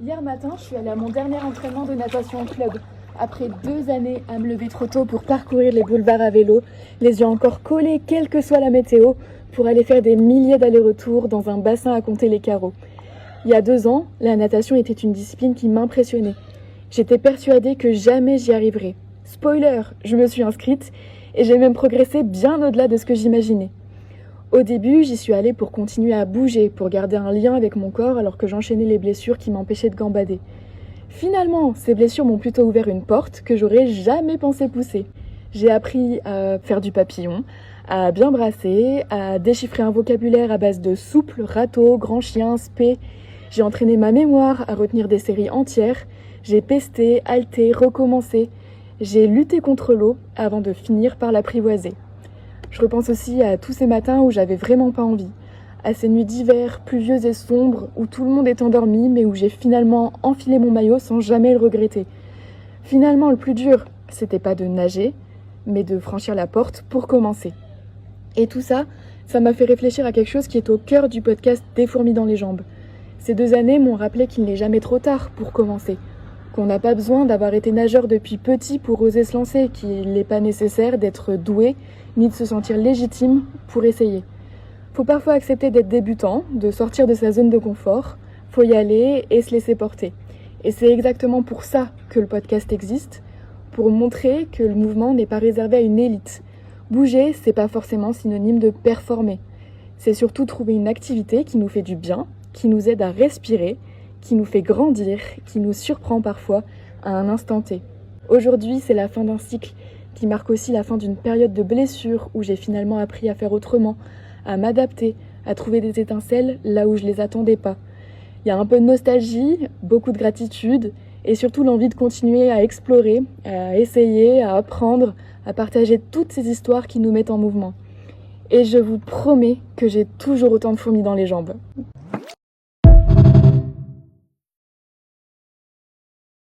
Hier matin, je suis allée à mon dernier entraînement de natation au club. Après 2 années à me lever trop tôt pour parcourir les boulevards à vélo, les yeux encore collés quelle que soit la météo, pour aller faire des milliers d'allers-retours dans un bassin à compter les carreaux. Il y a 2 ans, la natation était une discipline qui m'impressionnait. J'étais persuadée que jamais j'y arriverais. Spoiler, je me suis inscrite et j'ai même progressé bien au-delà de ce que j'imaginais. Au début, j'y suis allée pour continuer à bouger, pour garder un lien avec mon corps alors que j'enchaînais les blessures qui m'empêchaient de gambader. Finalement, ces blessures m'ont plutôt ouvert une porte que j'aurais jamais pensé pousser. J'ai appris à faire du papillon, à bien brasser, à déchiffrer un vocabulaire à base de souple, râteau, grand chien, spé. J'ai entraîné ma mémoire à retenir des séries entières. J'ai pesté, halté, recommencé. J'ai lutté contre l'eau avant de finir par l'apprivoiser. Je repense aussi à tous ces matins où j'avais vraiment pas envie, à ces nuits d'hiver pluvieuses et sombres où tout le monde est endormi mais où j'ai finalement enfilé mon maillot sans jamais le regretter. Finalement, le plus dur, c'était pas de nager, mais de franchir la porte pour commencer. Et tout ça, ça m'a fait réfléchir à quelque chose qui est au cœur du podcast Des fourmis dans les jambes. Ces 2 années m'ont rappelé qu'il n'est jamais trop tard pour commencer, qu'on n'a pas besoin d'avoir été nageur depuis petit pour oser se lancer, qu'il n'est pas nécessaire d'être doué ni de se sentir légitime pour essayer. Faut parfois accepter d'être débutant, de sortir de sa zone de confort, faut y aller et se laisser porter. Et c'est exactement pour ça que le podcast existe, pour montrer que le mouvement n'est pas réservé à une élite. Bouger, c'est pas forcément synonyme de performer. C'est surtout trouver une activité qui nous fait du bien, qui nous aide à respirer, qui nous fait grandir, qui nous surprend parfois à un instant T. Aujourd'hui, c'est la fin d'un cycle qui marque aussi la fin d'une période de blessure où j'ai finalement appris à faire autrement, à m'adapter, à trouver des étincelles là où je les attendais pas. Il y a un peu de nostalgie, beaucoup de gratitude et surtout l'envie de continuer à explorer, à essayer, à apprendre, à partager toutes ces histoires qui nous mettent en mouvement. Et je vous promets que j'ai toujours autant de fourmis dans les jambes.